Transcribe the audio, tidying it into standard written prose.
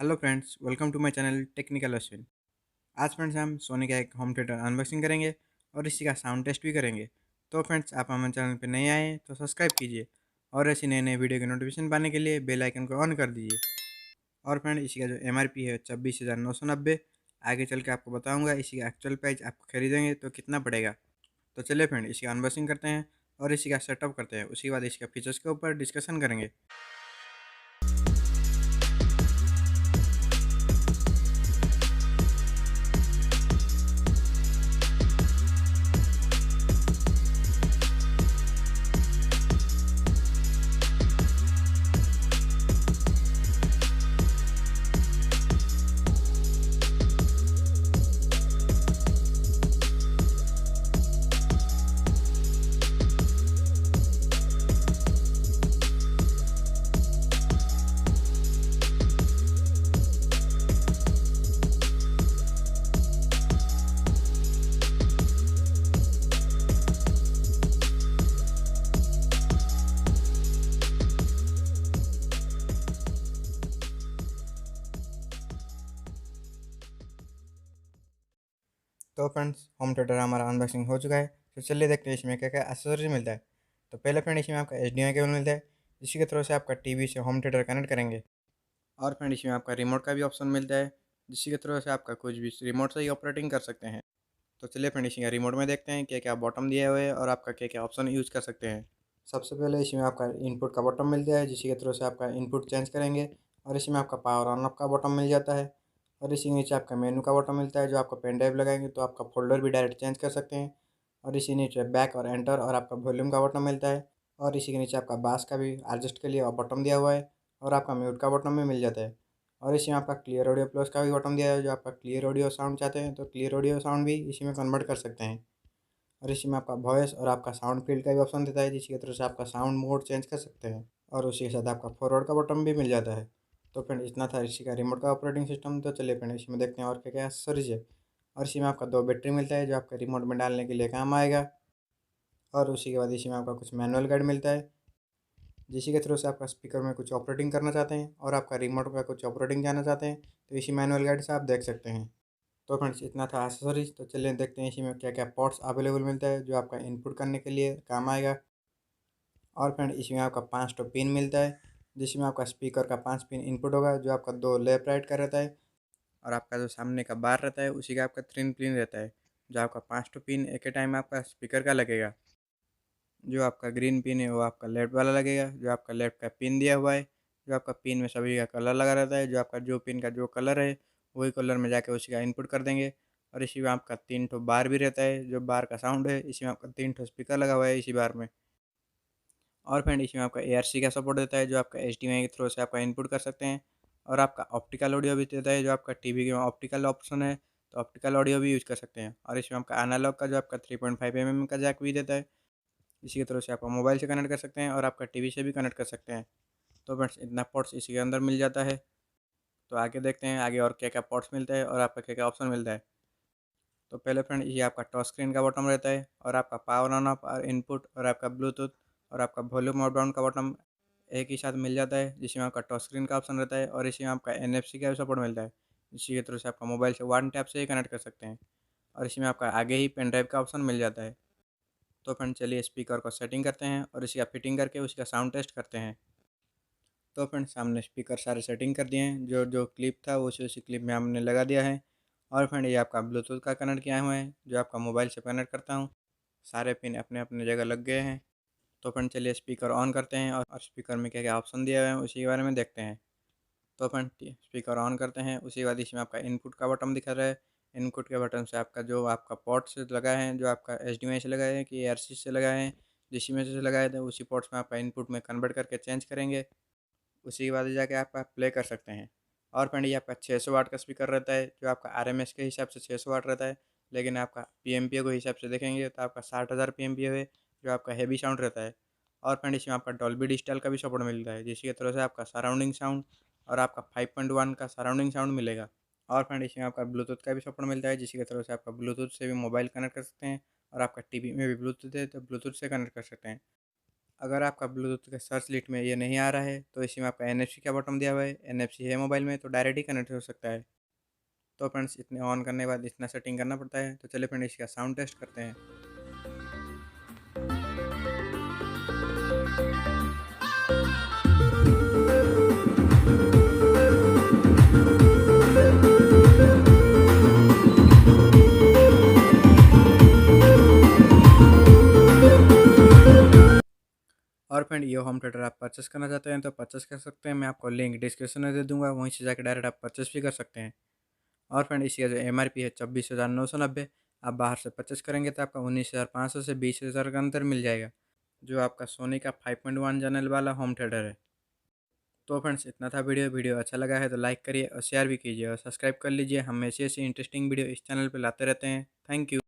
Hello friends, welcome to my channel technical Ashwin. आज friends हम सोनी का एक होम थिएटर अनबॉक्सिंग करेंगे और इसी का साउंड टेस्ट भी करेंगे। तो फ्रेंड्स, आप हमारे चैनल पर नए आए हैं तो सब्सक्राइब कीजिए और ऐसी नए नए वीडियो की नोटिफिकेशन पाने के लिए बेल आइकन को ऑन कर दीजिए। और फ्रेंड, इसी का जो एमआरपी है 26,990। आगे चल के आपको बताऊँगा इसी का एक्चुअल प्राइस आपको खरीदेंगे तो कितना पड़ेगा। तो चलिए फ्रेंड, इसकी अनबॉक्सिंग करते हैं और इसी का सेटअप करते हैं। उसके बाद इसके फीचर्स के ऊपर डिस्कशन करेंगे। तो फ्रेंड्स, होम थिएटर हमारा अनबॉक्सिंग हो चुका है। तो चलिए देखते हैं इसमें क्या क्या एक्सेसरीज मिलता है। तो पहले फ्रेंड, इसमें आपका HDMI केबल मिलता है, जिसकी के थ्रू से आपका टीवी से होम थिएटर कनेक्ट करेंगे। और फ्रेंड, इसमें आपका रिमोट का भी ऑप्शन मिलता है, जिसकी के थ्रू से आपका कुछ भी रिमोट से ही ऑपरेटिंग कर सकते हैं। तो चलिए फ्रेंड, इसमें रिमोट में देखते हैं क्या क्या बटन दिए हुए हैं और आपका क्या क्या ऑप्शन यूज़ कर सकते हैं। सबसे पहले इसमें आपका इनपुट का बटन मिलता है, जिसकी के थ्रू से आपका इनपुट चेंज करेंगे। और इसमें आपका पावर ऑन ऑफ का बटन मिल जाता है। और इसी नीचे आपका मेनू का बटन मिलता है, जो आपका पेन ड्राइव लगाएंगे तो आपका फोल्डर भी डायरेक्ट चेंज कर सकते हैं। और इसी नीचे बैक और एंटर और आपका वॉल्यूम का बटन मिलता है। और इसी के नीचे आपका बास का भी एडजस्ट के लिए बटन दिया हुआ है। और आपका म्यूट का बटन भी मिल जाता है। और इसमें आपका क्लियर ऑडियो प्लस का भी बटन दिया है, जो आपका क्लियर ऑडियो साउंड चाहते हैं तो क्लियर ऑडियो साउंड भी इसी में कन्वर्ट कर सकते हैं। और इसी में आपका वॉइस और आपका साउंड फील्ड का भी ऑप्शन देता है, जिसके थ्रू से आपका साउंड मोड चेंज कर सकते हैं। और उसी के साथ आपका फॉरवर्ड का बटन भी मिल जाता है। तो फ्रेंड, इतना था इसी का रिमोट का ऑपरेटिंग सिस्टम। तो चलिए फ्रेंड, इसमें देखते हैं और क्या क्या एक्सेसरीज है। और इसी में आपका 2 बैटरी मिलता है, जो आपका रिमोट में डालने के लिए काम आएगा। और उसी के बाद इसी में आपका कुछ मैनुअल गाइड मिलता है, जिसी के थ्रू से आपका स्पीकर में कुछ ऑपरेटिंग करना चाहते हैं और आपका रिमोट का कुछ ऑपरेटिंग जाना चाहते हैं तो इसी मैनुअल गाइड से आप देख सकते हैं। तो फ्रेंड्स, इतना था एक्सेसरीज। तो चलिए देखते हैं इसी में क्या क्या पोर्ट्स अवेलेबल मिलता है, जो आपका इनपुट करने के लिए काम आएगा। और फ्रेंड, इसमें आपका 5 तो पिन मिलता है, जिसमें आपका स्पीकर का 5 पिन इनपुट होगा, जो आपका 2 लेफ्ट राइट का रहता है। और आपका जो सामने का बार रहता है उसी का आपका 3 पिन रहता है, जो आपका 5 तो पिन एक ही टाइम आपका स्पीकर का लगेगा। जो आपका ग्रीन पिन है वो आपका लेफ्ट वाला लगेगा, जो आपका लेफ्ट का पिन दिया हुआ है। जो आपका पिन में सभी का कलर लगा रहता है, जो आपका जो पिन का जो कलर है वही कलर में जाके उसी का इनपुट कर देंगे। और इसी में आपका 3 ठो बार भी रहता है, जो बार का साउंड है इसी में आपका 3 ठो स्पीकर लगा हुआ है इसी बार में। और फ्रेंड, इसमें आपका ARC का सपोर्ट देता है, जो आपका HDMI के थ्रू से आपका इनपुट कर सकते हैं। और आपका ऑप्टिकल ऑडियो भी देता है, जो आपका टीवी के ऑप्टिकल ऑप्शन है तो ऑप्टिकल ऑडियो भी यूज़ कर सकते हैं। और इसमें आपका एनालॉग का जो आपका 3.5 mm का जैक भी देता है, इसी के थ्रू से आप मोबाइल से कनेक्ट कर सकते हैं और आपका टीवी से भी कनेक्ट कर सकते हैं। तो फ्रेंड्स, इतना पोर्ट्स इसी के अंदर मिल जाता है। तो आगे देखते हैं आगे और क्या क्या पोर्ट्स मिलता है और आपका क्या क्या ऑप्शन मिलता है। तो पहले फ्रेंड, ये आपका टच स्क्रीन का बटन रहता है और आपका पावर ऑन ऑफ और इनपुट और आपका ब्लूटूथ और आपका वॉल्यूम अप डाउन का बटन एक ही साथ मिल जाता है, जिसमें आपका टच स्क्रीन का ऑप्शन रहता है और इसी में आपका NFC का भी सपोर्ट मिलता है। इसी के थ्रू से आपका मोबाइल से वन टैप से ही कनेक्ट कर सकते हैं। और इसमें आपका आगे ही पेन ड्राइव का ऑप्शन मिल जाता है। तो फ्रेंड, चलिए स्पीकर को सेटिंग करते हैं और इसका फिटिंग करके उसका साउंड टेस्ट करते हैं। तो फ्रेंड, सामने स्पीकर सारे सेटिंग कर दिए हैं, जो जो क्लिप था उसी उसी क्लिप में हमने लगा दिया है। और फ्रेंड, ये आपका ब्लूटूथ का कनेक्ट किया हुआ है, जो आपका मोबाइल से कनेक्ट करता हूँ। सारे पिन अपने अपने जगह लग गए हैं। तो फ्रेंड, चलिए स्पीकर ऑन करते हैं और स्पीकर में क्या क्या ऑप्शन दिए हुए हैं उसी के बारे में देखते हैं। तो फ्रेंड, स्पीकर ऑन करते हैं, उसी बाद इसमें आपका इनपुट का बटन दिखा रहा है। इनपुट के बटन से आपका जो आपका पोर्ट से लगा है, जो आपका HDMI से लगाए हैं कि ARC से लगाए हैं, जिस में से लगाए थे उसी पोर्ट्स में आपका इनपुट में कन्वर्ट करके चेंज करेंगे। उसी के बाद जाके आप प्ले कर सकते हैं। और फ्रेंड, ये आपका 600 वाट का स्पीकर रहता है, जो आपका RMS के हिसाब से 600 वाट रहता है। लेकिन आपका PMPA के हिसाब से देखेंगे तो आपका 60,000 PMPA है, जो आपका हैवी साउंड रहता है। और फ्रेंड, इसमें आपका डॉल्बी डिजिटल का भी सपोर्ट मिलता है, जिसकी तरह से आपका सराउंडिंग साउंड और आपका 5.1 का सराउंडिंग साउंड मिलेगा। और फ्रेंड, इसमें आपका ब्लूटूथ का भी सपोर्ट मिलता है, जिसकी तरह से आपका ब्लूटूथ से भी मोबाइल कनेक्ट कर सकते हैं और आपका टीवी में भी ब्लूटूथ है तो ब्लूटूथ से कनेक्ट कर सकते हैं। अगर आपका ब्लूटूथ के सर्च लिस्ट में ये नहीं आ रहा है तो इसी में आपका NFC का बटन दिया हुआ है, NFC है मोबाइल में तो डायरेक्ट ही कनेक्ट हो सकता है। तो फ्रेंड्स इतने ऑन करने के बाद इतना सेटिंग करना पड़ता है। तो चलिए फ्रेंड इसका साउंड टेस्ट करते हैं। और फ्रेंड ये होम थिएटर आप परचेस करना चाहते हैं तो परचेस कर सकते हैं, मैं आपको लिंक डिस्क्रिप्शन में दे दूंगा, वहीं से जाकर डायरेक्ट आप परचेस भी कर सकते हैं। और फ्रेंड इसका जो MRP है 24,990, आप बाहर से परचेस करेंगे तो आपका 19,500 से 20,000 के अंदर मिल जाएगा, जो आपका सोनी का 5.1 चैनल वाला होम थिएटर है। तो फ्रेंड्स इतना था वीडियो अच्छा लगा है तो लाइक करिए और शेयर भी कीजिए और सब्सक्राइब कर लीजिए। हम ऐसी ऐसी इंटरेस्टिंग वीडियो इस चैनल पर लाते रहते हैं। Thank you.